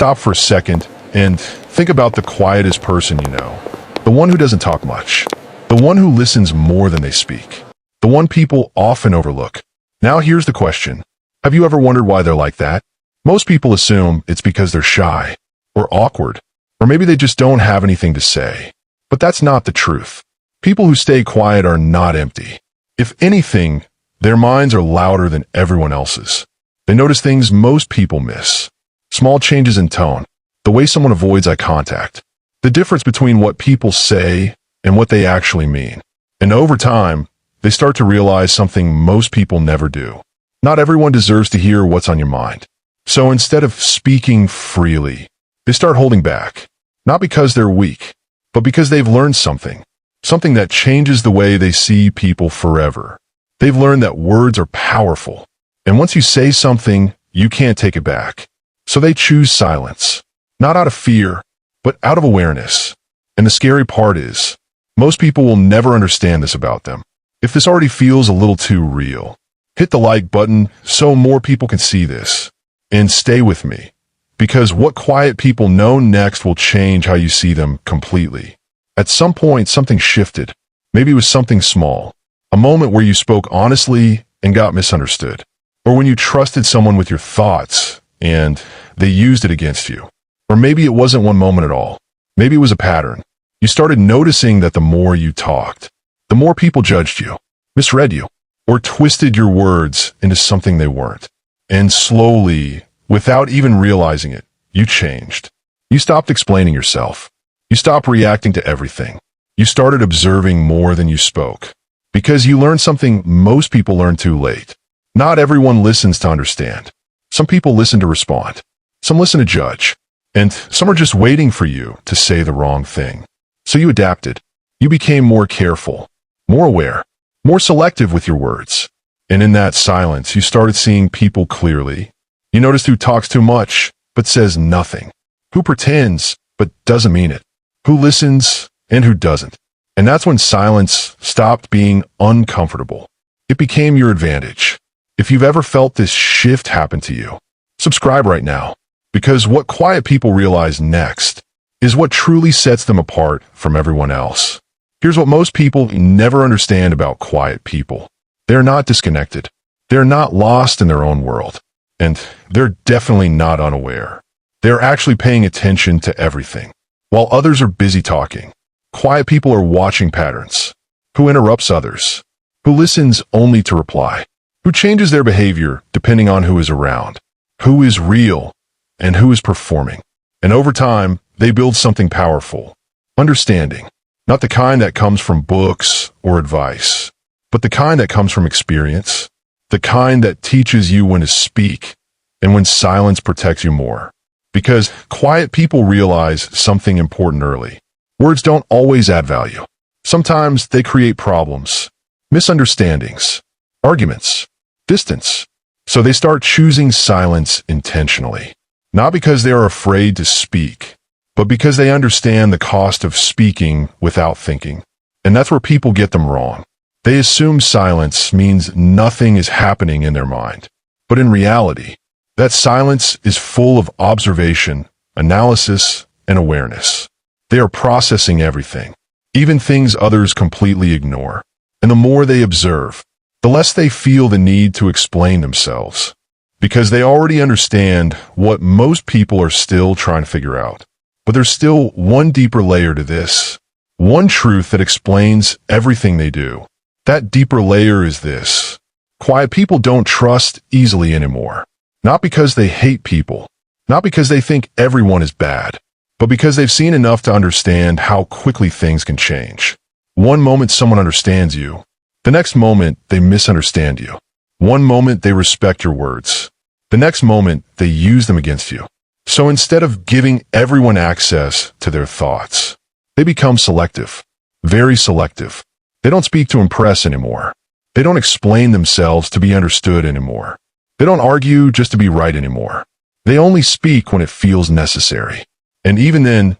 stop for a second and think about the quietest person you know. The one who doesn't talk much. The one who listens more than they speak. The one people often overlook. Now here's the question. Have you ever wondered why they're like that? Most people assume it's because they're shy, or awkward, or maybe they just don't have anything to say. But that's not the truth. People who stay quiet are not empty. If anything, their minds are louder than everyone else's. They notice things most people miss. Small changes in tone, the way someone avoids eye contact, the difference between what people say and what they actually mean. And over time, they start to realize something most people never do. Not everyone deserves to hear what's on your mind. So instead of speaking freely, they start holding back. Not because they're weak, but because they've learned something. Something that changes the way they see people forever. They've learned that words are powerful. And once you say something, you can't take it back. So they choose silence. Not out of fear, but out of awareness. And the scary part is, most people will never understand this about them. If this already feels a little too real, hit the like button so more people can see this. And stay with me, because what quiet people know next will change how you see them completely. At some point, something shifted. Maybe it was something small. A moment where you spoke honestly and got misunderstood. Or when you trusted someone with your thoughts and they used it against you. Or maybe it wasn't one moment at all. Maybe it was a pattern. You started noticing that the more you talked, the more people judged you, misread you, or twisted your words into something they weren't. And slowly, without even realizing it, you changed. You stopped explaining yourself. You stopped reacting to everything. You started observing more than you spoke. Because you learned something most people learn too late. Not everyone listens to understand. Some people listen to respond. Some listen to judge. And some are just waiting for you to say the wrong thing. So you adapted. You became more careful, more aware, more selective with your words. And in that silence, you started seeing people clearly. You noticed who talks too much, but says nothing. Who pretends, but doesn't mean it. Who listens, and who doesn't. And that's when silence stopped being uncomfortable. It became your advantage. If you've ever felt this shift happen to you, subscribe right now. Because what quiet people realize next is what truly sets them apart from everyone else. Here's what most people never understand about quiet people. They're not disconnected. They're not lost in their own world. And they're definitely not unaware. They're actually paying attention to everything. While others are busy talking, quiet people are watching patterns. Who interrupts others? Who listens only to reply? Who changes their behavior depending on who is around? Who is real and who is performing? And over time, they build something powerful. Understanding. Not the kind that comes from books or advice, but the kind that comes from experience. The kind that teaches you when to speak and when silence protects you more. Because quiet people realize something important early. Words don't always add value. Sometimes they create problems, misunderstandings, arguments, distance. So they start choosing silence intentionally. Not because they are afraid to speak, but because they understand the cost of speaking without thinking. And that's where people get them wrong. They assume silence means nothing is happening in their mind. But in reality, that silence is full of observation, analysis, and awareness. They are processing everything, even things others completely ignore. And the more they observe, the less they feel the need to explain themselves. Because they already understand what most people are still trying to figure out. But there's still one deeper layer to this. One truth that explains everything they do. That deeper layer is this. Quiet people don't trust easily anymore. Not because they hate people. Not because they think everyone is bad. But because they've seen enough to understand how quickly things can change. One moment someone understands you. The next moment they misunderstand you. One moment they respect your words. The next moment they use them against you. So instead of giving everyone access to their thoughts, they become selective. Very selective. They don't speak to impress anymore. They don't explain themselves to be understood anymore. They don't argue just to be right anymore. They only speak when it feels necessary. And even then,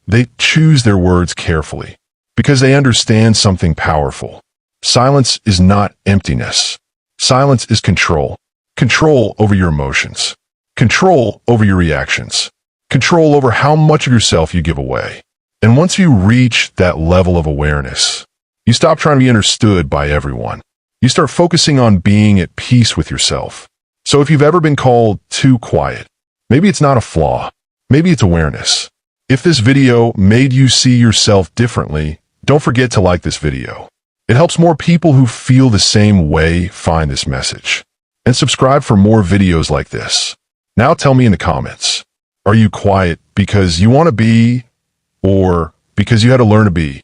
they choose their words carefully because they understand something powerful. Silence is not emptiness. Silence is control. Control over your emotions. Control over your reactions. control over how much of yourself you give away. And once you reach that level of awareness, you stop trying to be understood by everyone. You start focusing on being at peace with yourself. So if you've ever been called too quiet, maybe it's not a flaw. Maybe it's awareness. If this video made you see yourself differently, don't forget to like this video. It helps more people who feel the same way find this message. And subscribe for more videos like this. Now tell me in the comments, are you quiet because you want to be, or because you had to learn to be?